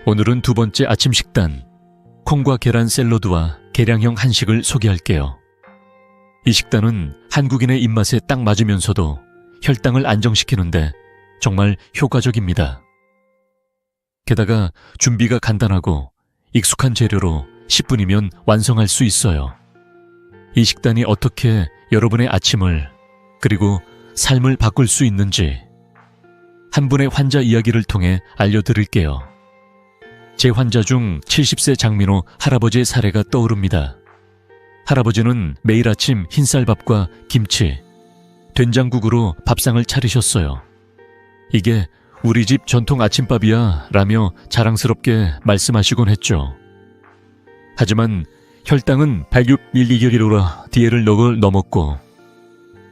오늘은 두 번째 아침 식단, 콩과 계란 샐러드와 계량형 한식을 소개할게요. 이 식단은 한국인의 입맛에 딱 맞으면서도 혈당을 안정시키는데 정말 효과적입니다. 게다가 준비가 간단하고 익숙한 재료로 10분이면 완성할 수 있어요. 이 식단이 어떻게 여러분의 아침을 그리고 삶을 바꿀 수 있는지 한 분의 환자 이야기를 통해 알려드릴게요. 제 환자 중 70세 장민호 할아버지의 사례가 떠오릅니다. 할아버지는 매일 아침 흰쌀밥과 김치, 된장국으로 밥상을 차리셨어요. 이게 우리 집 전통 아침밥이야 라며 자랑스럽게 말씀하시곤 했죠. 하지만 혈당은 106mg라 DL을 넘었고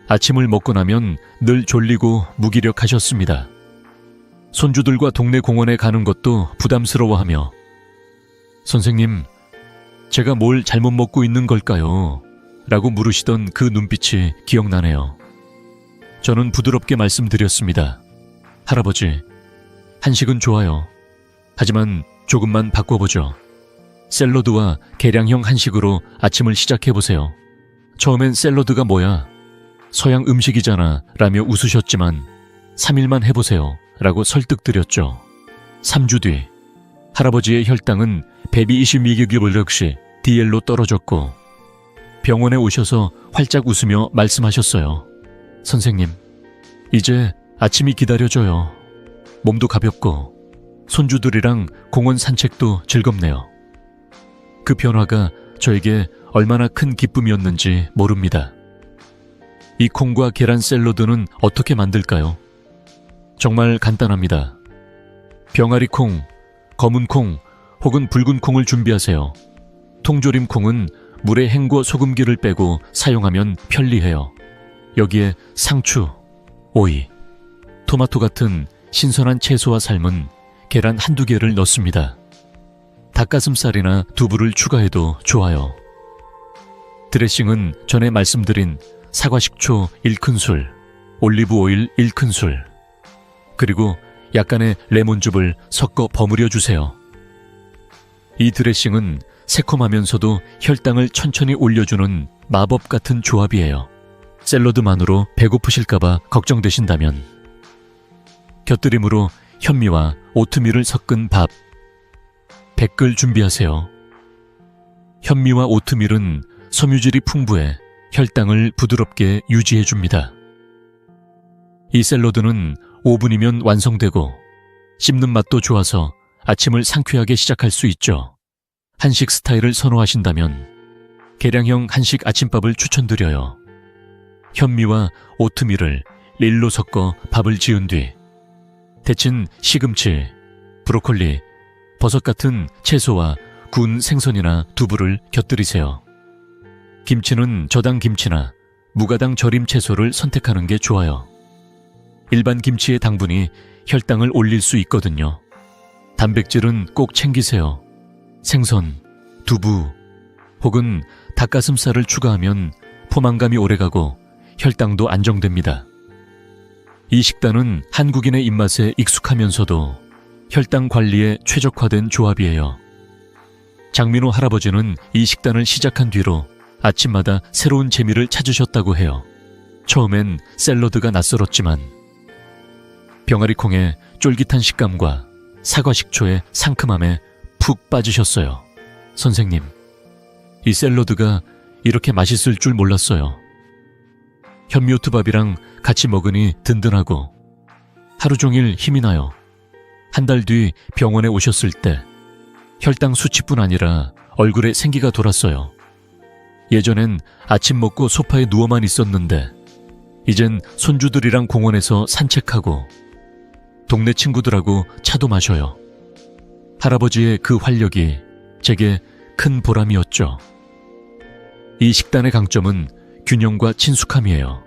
아침을 먹고 나면 늘 졸리고 무기력하셨습니다. 손주들과 동네 공원에 가는 것도 부담스러워하며 선생님, 제가 뭘 잘못 먹고 있는 걸까요? 라고 물으시던 그 눈빛이 기억나네요. 저는 부드럽게 말씀드렸습니다. 할아버지, 한식은 좋아요. 하지만 조금만 바꿔보죠. 샐러드와 계량형 한식으로 아침을 시작해보세요. 처음엔 샐러드가 뭐야? 서양 음식이잖아 라며 웃으셨지만 3일만 해보세요 라고 설득드렸죠. 3주 뒤 할아버지의 혈당은 120mg 역시 DL로 떨어졌고 병원에 오셔서 활짝 웃으며 말씀하셨어요. 선생님, 이제 아침이 기다려져요. 몸도 가볍고 손주들이랑 공원 산책도 즐겁네요. 그 변화가 저에게 얼마나 큰 기쁨이었는지 모릅니다. 이 콩과 계란 샐러드는 어떻게 만들까요? 정말 간단합니다. 병아리 콩, 검은 콩 혹은 붉은 콩을 준비하세요. 통조림 콩은 물에 헹궈 소금기를 빼고 사용하면 편리해요. 여기에 상추, 오이, 토마토 같은 신선한 채소와 삶은 계란 한두 개를 넣습니다. 닭가슴살이나 두부를 추가해도 좋아요. 드레싱은 전에 말씀드린 사과식초 1큰술, 올리브오일 1큰술, 그리고 약간의 레몬즙을 섞어 버무려 주세요. 이 드레싱은 새콤하면서도 혈당을 천천히 올려주는 마법 같은 조합이에요. 샐러드만으로 배고프실까봐 걱정되신다면 곁들임으로 현미와 오트밀을 섞은 밥 100글 준비하세요. 현미와 오트밀은 섬유질이 풍부해 혈당을 부드럽게 유지해줍니다. 이 샐러드는 5분이면 완성되고 씹는 맛도 좋아서 아침을 상쾌하게 시작할 수 있죠. 한식 스타일을 선호하신다면 계량형 한식 아침밥을 추천드려요. 현미와 오트밀을 릴로 섞어 밥을 지은 뒤 데친 시금치, 브로콜리, 버섯 같은 채소와 구운 생선이나 두부를 곁들이세요. 김치는 저당 김치나 무가당 절임 채소를 선택하는 게 좋아요. 일반 김치의 당분이 혈당을 올릴 수 있거든요. 단백질은 꼭 챙기세요. 생선, 두부 혹은 닭가슴살을 추가하면 포만감이 오래가고 혈당도 안정됩니다. 이 식단은 한국인의 입맛에 익숙하면서도 혈당 관리에 최적화된 조합이에요. 장민호 할아버지는 이 식단을 시작한 뒤로 아침마다 새로운 재미를 찾으셨다고 해요. 처음엔 샐러드가 낯설었지만 병아리콩의 쫄깃한 식감과 사과식초의 상큼함에 푹 빠지셨어요. 선생님, 이 샐러드가 이렇게 맛있을 줄 몰랐어요. 현미오트밥이랑 같이 먹으니 든든하고 하루 종일 힘이 나요. 한 달 뒤 병원에 오셨을 때 혈당 수치뿐 아니라 얼굴에 생기가 돌았어요. 예전엔 아침 먹고 소파에 누워만 있었는데 이젠 손주들이랑 공원에서 산책하고 동네 친구들하고 차도 마셔요. 할아버지의 그 활력이 제게 큰 보람이었죠. 이 식단의 강점은 균형과 친숙함이에요.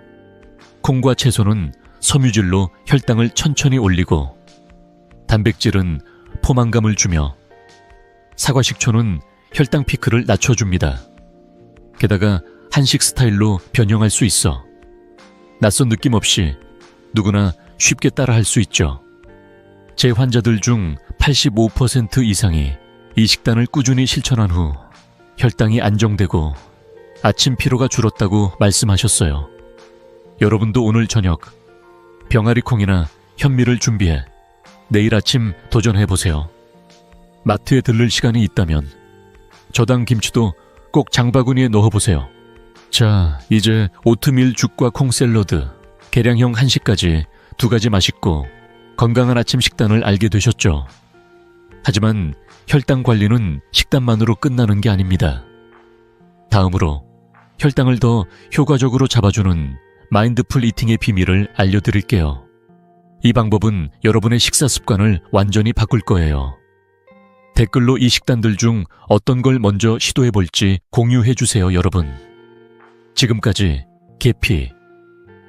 콩과 채소는 섬유질로 혈당을 천천히 올리고 단백질은 포만감을 주며 사과식초는 혈당 피크를 낮춰줍니다. 게다가 한식 스타일로 변형할 수 있어 낯선 느낌 없이 누구나 쉽게 따라할 수 있죠. 제 환자들 중 85% 이상이 이 식단을 꾸준히 실천한 후 혈당이 안정되고 아침 피로가 줄었다고 말씀하셨어요. 여러분도 오늘 저녁 병아리콩이나 현미를 준비해 내일 아침 도전해보세요. 마트에 들를 시간이 있다면 저당 김치도 꼭 장바구니에 넣어보세요. 자, 이제 오트밀 죽과 콩 샐러드, 계량형 한식까지 2가지 맛있고 건강한 아침 식단을 알게 되셨죠. 하지만 혈당 관리는 식단만으로 끝나는 게 아닙니다. 다음으로 혈당을 더 효과적으로 잡아주는 마인드풀 이팅의 비밀을 알려드릴게요. 이 방법은 여러분의 식사 습관을 완전히 바꿀 거예요. 댓글로 이 식단들 중 어떤 걸 먼저 시도해볼지 공유해주세요, 여러분. 지금까지 계피,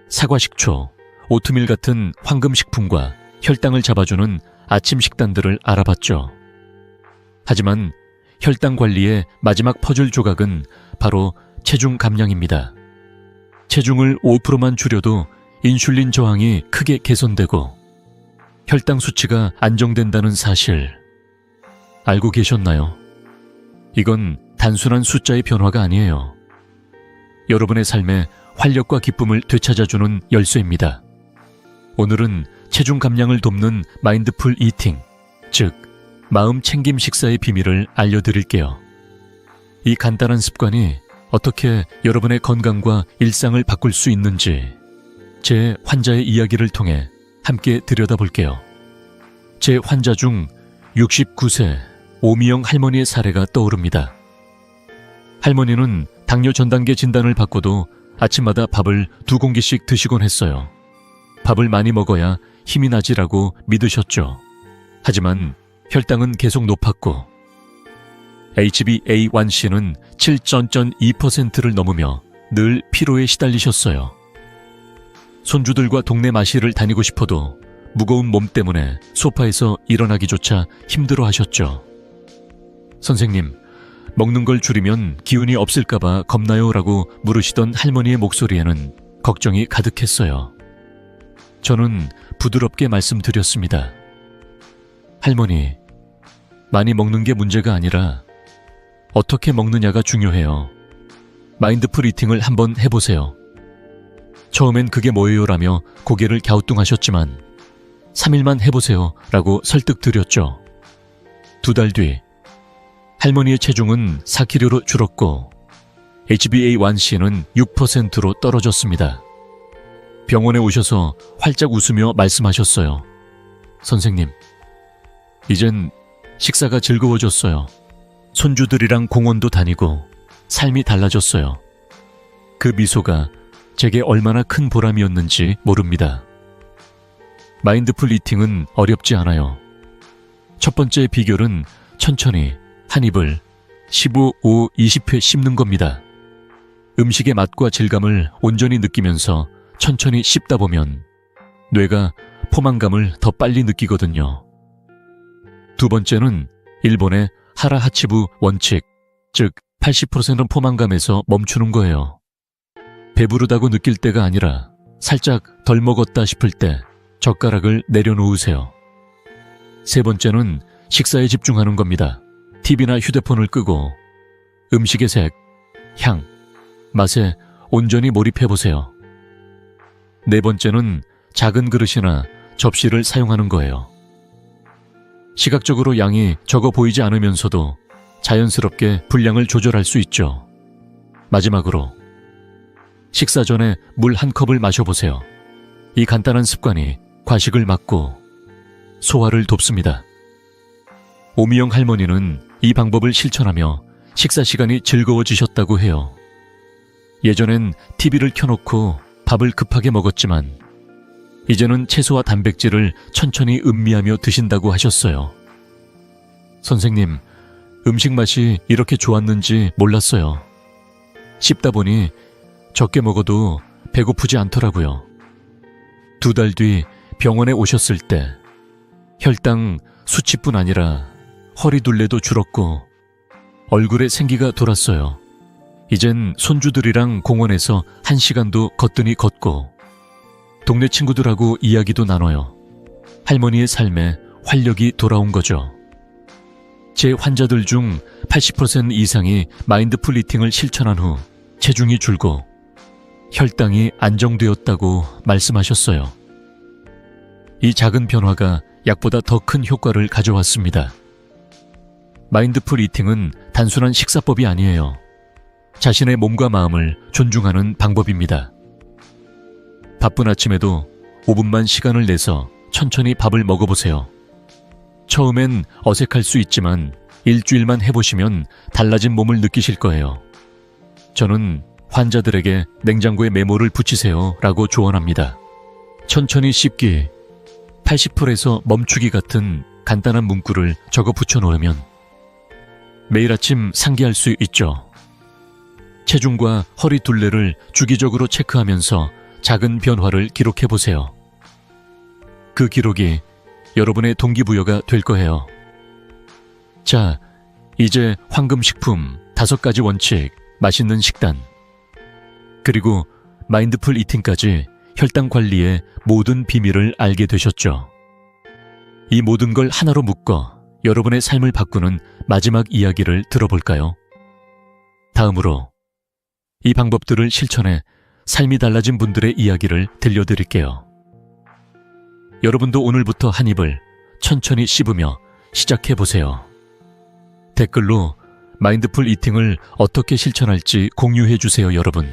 사과식초, 오트밀 같은 황금식품과 혈당을 잡아주는 아침 식단들을 알아봤죠. 하지만 혈당 관리의 마지막 퍼즐 조각은 바로 체중 감량입니다. 체중을 5%만 줄여도 인슐린 저항이 크게 개선되고 혈당 수치가 안정된다는 사실 알고 계셨나요? 이건 단순한 숫자의 변화가 아니에요. 여러분의 삶에 활력과 기쁨을 되찾아주는 열쇠입니다. 오늘은 체중 감량을 돕는 마인드풀 이팅, 즉 마음 챙김 식사의 비밀을 알려드릴게요. 이 간단한 습관이 어떻게 여러분의 건강과 일상을 바꿀 수 있는지 제 환자의 이야기를 통해 함께 들여다볼게요. 제 환자 중 69세 오미영 할머니의 사례가 떠오릅니다. 할머니는 당뇨 전단계 진단을 받고도 아침마다 밥을 2공기씩 드시곤 했어요. 밥을 많이 먹어야 힘이 나지라고 믿으셨죠. 하지만 혈당은 계속 높았고 HbA1c는 7.2%를 넘으며 늘 피로에 시달리셨어요. 손주들과 동네 마실을 다니고 싶어도 무거운 몸 때문에 소파에서 일어나기조차 힘들어하셨죠. 선생님, 먹는 걸 줄이면 기운이 없을까봐 겁나요? 라고 물으시던 할머니의 목소리에는 걱정이 가득했어요. 저는 부드럽게 말씀드렸습니다. 할머니, 많이 먹는 게 문제가 아니라 어떻게 먹느냐가 중요해요. 마인드풀 이팅을 한번 해보세요. 처음엔 그게 뭐예요? 라며 고개를 갸우뚱하셨지만 3일만 해보세요 라고 설득드렸죠. 2달 뒤 할머니의 체중은 4kg로 줄었고 HbA1c는 6%로 떨어졌습니다. 병원에 오셔서 활짝 웃으며 말씀하셨어요. 선생님, 이젠 식사가 즐거워졌어요. 손주들이랑 공원도 다니고 삶이 달라졌어요. 그 미소가 제게 얼마나 큰 보람이었는지 모릅니다. 마인드풀 이팅은 어렵지 않아요. 첫 번째 비결은 천천히 한 입을 15, 5, 20회 씹는 겁니다. 음식의 맛과 질감을 온전히 느끼면서 천천히 씹다 보면 뇌가 포만감을 더 빨리 느끼거든요. 2번째는 일본의 하라하치부 원칙, 즉 80%는 포만감에서 멈추는 거예요. 배부르다고 느낄 때가 아니라 살짝 덜 먹었다 싶을 때 젓가락을 내려놓으세요. 3번째는 식사에 집중하는 겁니다. TV나 휴대폰을 끄고 음식의 색, 향, 맛에 온전히 몰입해보세요. 4번째는 작은 그릇이나 접시를 사용하는 거예요. 시각적으로 양이 적어 보이지 않으면서도 자연스럽게 분량을 조절할 수 있죠. 마지막으로 식사 전에 물 한 컵을 마셔보세요. 이 간단한 습관이 과식을 막고 소화를 돕습니다. 오미영 할머니는 이 방법을 실천하며 식사 시간이 즐거워지셨다고 해요. 예전엔 TV를 켜놓고 밥을 급하게 먹었지만 이제는 채소와 단백질을 천천히 음미하며 드신다고 하셨어요. 선생님, 음식 맛이 이렇게 좋았는지 몰랐어요. 씹다 보니 적게 먹어도 배고프지 않더라고요. 2달 뒤 병원에 오셨을 때 혈당 수치뿐 아니라 허리둘레도 줄었고 얼굴에 생기가 돌았어요. 이젠 손주들이랑 공원에서 1시간도 거뜬히 걷고 동네 친구들하고 이야기도 나눠요. 할머니의 삶에 활력이 돌아온 거죠. 제 환자들 중 80% 이상이 마인드풀 이팅을 실천한 후 체중이 줄고 혈당이 안정되었다고 말씀하셨어요. 이 작은 변화가 약보다 더 큰 효과를 가져왔습니다. 마인드풀 이팅은 단순한 식사법이 아니에요. 자신의 몸과 마음을 존중하는 방법입니다. 바쁜 아침에도 5분만 시간을 내서 천천히 밥을 먹어보세요. 처음엔 어색할 수 있지만 일주일만 해보시면 달라진 몸을 느끼실 거예요. 저는 환자들에게 냉장고에 메모를 붙이세요 라고 조언합니다. 천천히 씹기, 80%에서 멈추기 같은 간단한 문구를 적어 붙여놓으면 매일 아침 상기할 수 있죠. 체중과 허리 둘레를 주기적으로 체크하면서 작은 변화를 기록해보세요. 그 기록이 여러분의 동기부여가 될 거예요. 자, 이제 황금식품 5가지 원칙, 맛있는 식단, 그리고 마인드풀 이팅까지 혈당 관리의 모든 비밀을 알게 되셨죠. 이 모든 걸 하나로 묶어 여러분의 삶을 바꾸는 마지막 이야기를 들어볼까요? 다음으로 이 방법들을 실천해 삶이 달라진 분들의 이야기를 들려드릴게요. 여러분도 오늘부터 한 입을 천천히 씹으며 시작해보세요. 댓글로 마인드풀 이팅을 어떻게 실천할지 공유해주세요, 여러분.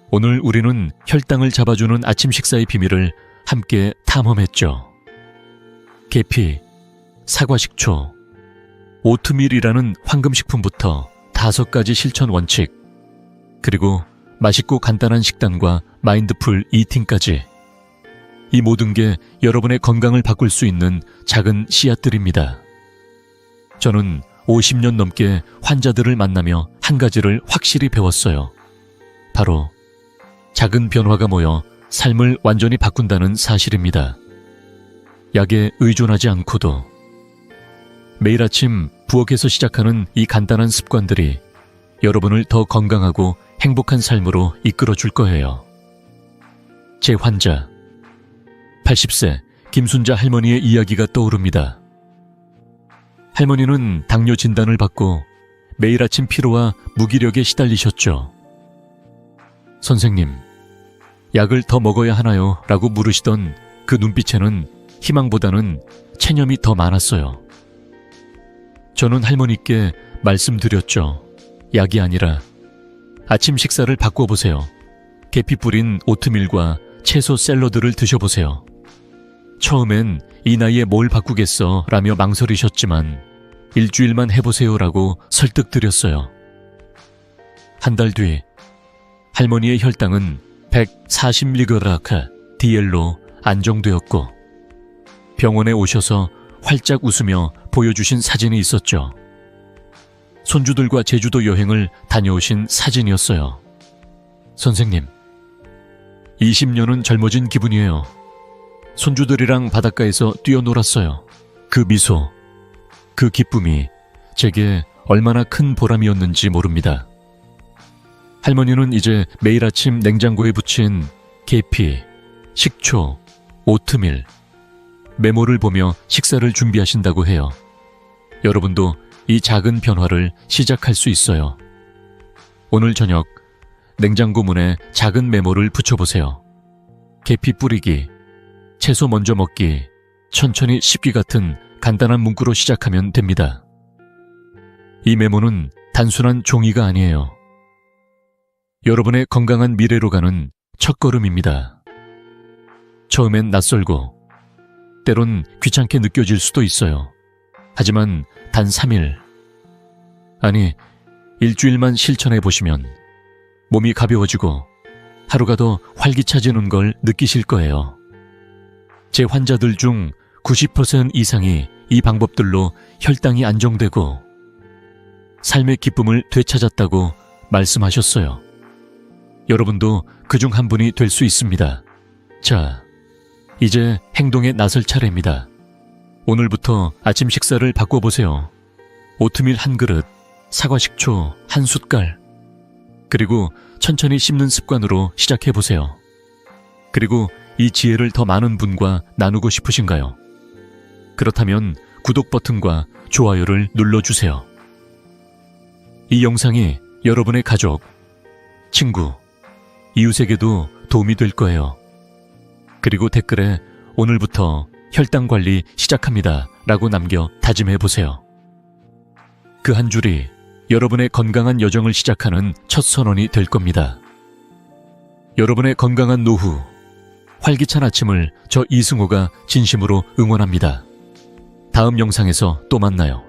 오늘 우리는 혈당을 잡아주는 아침 식사의 비밀을 함께 탐험했죠. 계피, 사과식초, 오트밀이라는 황금식품부터 5가지 실천 원칙, 그리고 맛있고 간단한 식단과 마인드풀 이팅까지, 이 모든 게 여러분의 건강을 바꿀 수 있는 작은 씨앗들입니다. 저는 50년 넘게 환자들을 만나며 한 가지를 확실히 배웠어요. 바로 작은 변화가 모여 삶을 완전히 바꾼다는 사실입니다. 약에 의존하지 않고도 매일 아침 부엌에서 시작하는 이 간단한 습관들이 여러분을 더 건강하고 행복한 삶으로 이끌어 줄 거예요. 제 환자 80세 김순자 할머니의 이야기가 떠오릅니다. 할머니는 당뇨 진단을 받고 매일 아침 피로와 무기력에 시달리셨죠. 선생님, 약을 더 먹어야 하나요? 라고 물으시던 그 눈빛에는 희망보다는 체념이 더 많았어요. 저는 할머니께 말씀드렸죠. 약이 아니라 아침 식사를 바꿔보세요. 계피 뿌린 오트밀과 채소 샐러드를 드셔보세요. 처음엔 이 나이에 뭘 바꾸겠어 라며 망설이셨지만 일주일만 해보세요 라고 설득드렸어요. 한 달 뒤 할머니의 혈당은 140mg DL로 안정되었고 병원에 오셔서 활짝 웃으며 보여주신 사진이 있었죠. 손주들과 제주도 여행을 다녀오신 사진이었어요. 선생님, 20년은 젊어진 기분이에요. 손주들이랑 바닷가에서 뛰어놀았어요. 그 미소, 그 기쁨이 제게 얼마나 큰 보람이었는지 모릅니다. 할머니는 이제 매일 아침 냉장고에 붙인 계피, 식초, 오트밀, 메모를 보며 식사를 준비하신다고 해요. 여러분도 이 작은 변화를 시작할 수 있어요. 오늘 저녁 냉장고 문에 작은 메모를 붙여보세요. 계피 뿌리기, 채소 먼저 먹기, 천천히 씹기 같은 간단한 문구로 시작하면 됩니다. 이 메모는 단순한 종이가 아니에요. 여러분의 건강한 미래로 가는 첫걸음입니다. 처음엔 낯설고 때론 귀찮게 느껴질 수도 있어요. 하지만 단 3일, 아니 일주일만 실천해 보시면 몸이 가벼워지고 하루가 더 활기차지는 걸 느끼실 거예요. 제 환자들 중 90% 이상이 이 방법들로 혈당이 안정되고 삶의 기쁨을 되찾았다고 말씀하셨어요. 여러분도 그중 한 분이 될 수 있습니다. 자, 이제 행동에 나설 차례입니다. 오늘부터 아침 식사를 바꿔보세요. 오트밀 한 그릇, 사과 식초 한 숟갈, 그리고 천천히 씹는 습관으로 시작해보세요. 그리고 이 지혜를 더 많은 분과 나누고 싶으신가요? 그렇다면 구독 버튼과 좋아요를 눌러주세요. 이 영상이 여러분의 가족, 친구, 이웃에게도 도움이 될 거예요. 그리고 댓글에 오늘부터 혈당 관리 시작합니다 라고 남겨 다짐해 보세요. 그 한 줄이 여러분의 건강한 여정을 시작하는 첫 선언이 될 겁니다. 여러분의 건강한 노후, 활기찬 아침을 저 이승호가 진심으로 응원합니다. 다음 영상에서 또 만나요.